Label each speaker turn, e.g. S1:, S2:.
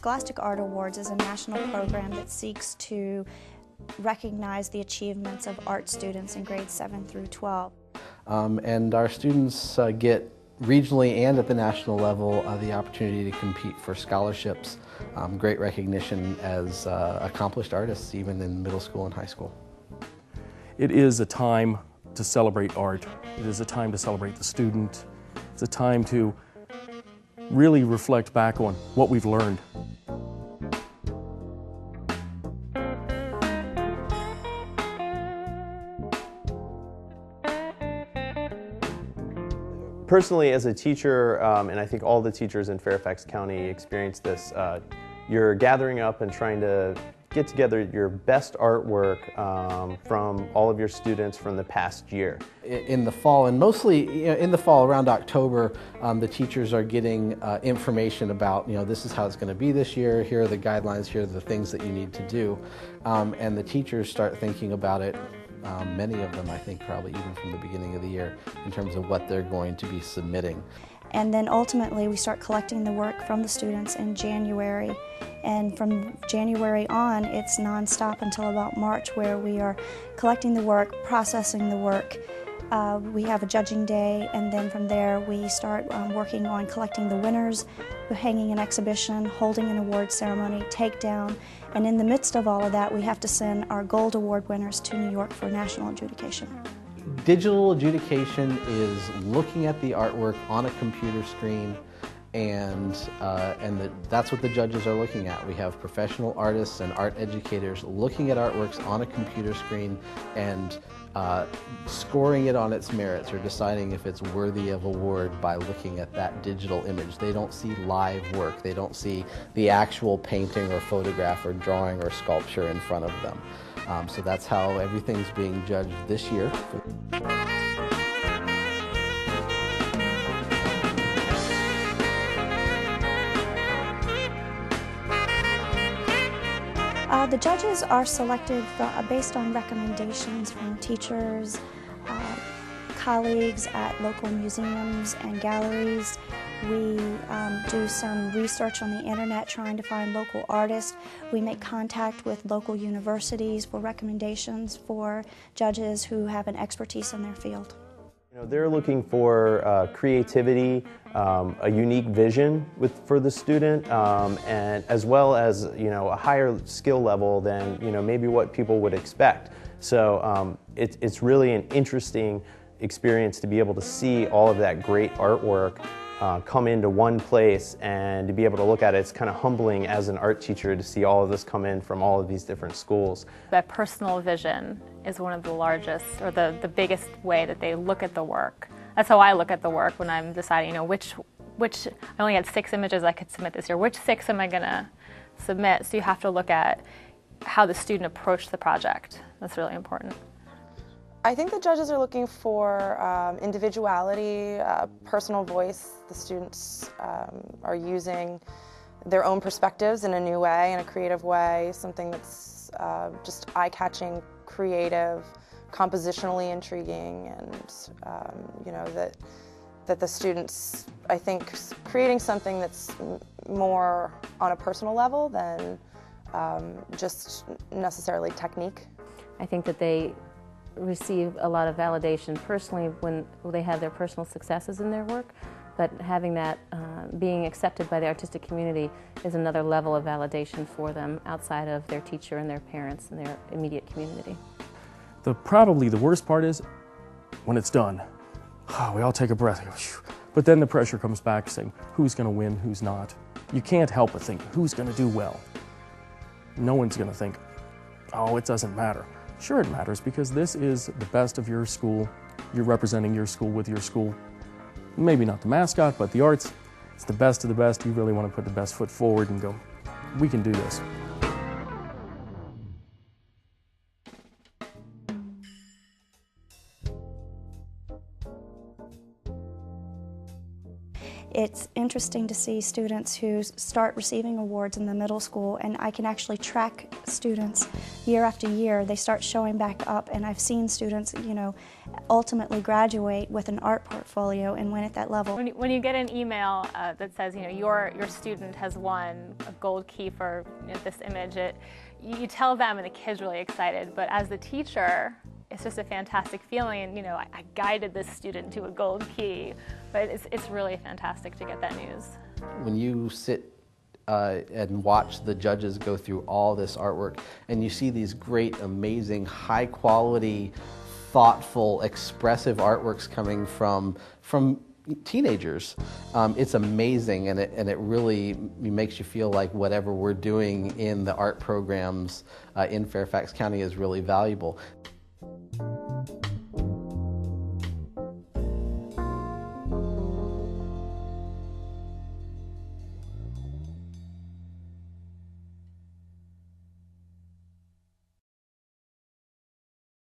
S1: Scholastic Art Awards is a national program that seeks to recognize the achievements of art students in grades 7 through 12.
S2: And our students get regionally and at the national level the opportunity to compete for scholarships, great recognition as accomplished artists even in middle school and high school.
S3: It is a time to celebrate art. It is a time to celebrate the student. It's a time to really reflect back on what we've learned.
S4: Personally, as a teacher, and I think all the teachers in Fairfax County experience this, you're gathering up and trying to get together your best artwork from all of your students from the past year.
S2: In the fall, and mostly in the fall around October, the teachers are getting information about, this is how it's going to be this year, here are the guidelines, here are the things that you need to do, and the teachers start thinking about it. Many of them, I think, probably even from the beginning of the year, in terms of what they're going to be submitting.
S1: And then ultimately we start collecting the work from the students in January. And from January on, it's nonstop until about March, where we are collecting the work, processing the work. We have a judging day, and then from there we start working on collecting the winners, hanging an exhibition, holding an award ceremony, takedown, and in the midst of all of that we have to send our gold award winners to New York for national adjudication.
S2: Digital adjudication is looking at the artwork on a computer screen, and that's what the judges are looking at. We have professional artists and art educators looking at artworks on a computer screen and scoring it on its merits, or deciding if it's worthy of award by looking at that digital image. They don't see live work. They don't see the actual painting or photograph or drawing or sculpture in front of them. So that's how everything's being judged this year.
S1: The judges are selected based on recommendations from teachers, colleagues at local museums and galleries. We do some research on the internet trying to find local artists. We make contact with local universities for recommendations for judges who have an expertise in their field.
S4: They're looking for creativity, a unique vision for the student, and as well as a higher skill level than maybe what people would expect. So it's really an interesting experience to be able to see all of that great artwork come into one place and to be able to look at it. It's kind of humbling as an art teacher to see all of this come in from all of these different schools.
S5: That personal vision is one of the largest, or the biggest way that they look at the work. That's how I look at the work when I'm deciding, which I only had 6 images I could submit this year. Which 6 am I going to submit? So you have to look at how the student approached the project. That's really important.
S6: I think the judges are looking for individuality, personal voice. The students are using their own perspectives in a new way, in a creative way, something that's just eye-catching, creative, compositionally intriguing, and that the students, I think, creating something that's more on a personal level than just necessarily technique.
S7: I think that they receive a lot of validation personally when they have their personal successes in their work, but having that being accepted by the artistic community is another level of validation for them outside of their teacher and their parents and their immediate community.
S3: Probably the worst part is when it's done. We all take a breath and go, phew. But then the pressure comes back saying, who's going to win, who's not? You can't help but think, who's going to do well? No one's going to think, oh, it doesn't matter. Sure it matters, because this is the best of your school. You're representing your school with your school. Maybe not the mascot, but the arts. It's the best of the best. You really want to put the best foot forward and go, we can do this.
S1: it's interesting to see students who start receiving awards in the middle school, and I can actually track students year after year. They start showing back up, and I've seen students, ultimately graduate with an art portfolio and win at that level.
S5: When you get an email that says, your student has won a gold key for this image, you tell them and the kid's really excited, but as the teacher, it's just a fantastic feeling, and I guided this student to a gold key, but it's really fantastic to get that news.
S2: When you sit and watch the judges go through all this artwork, and you see these great, amazing, high quality, thoughtful, expressive artworks coming from teenagers, it's amazing, and it really makes you feel like whatever we're doing in the art programs in Fairfax County is really valuable.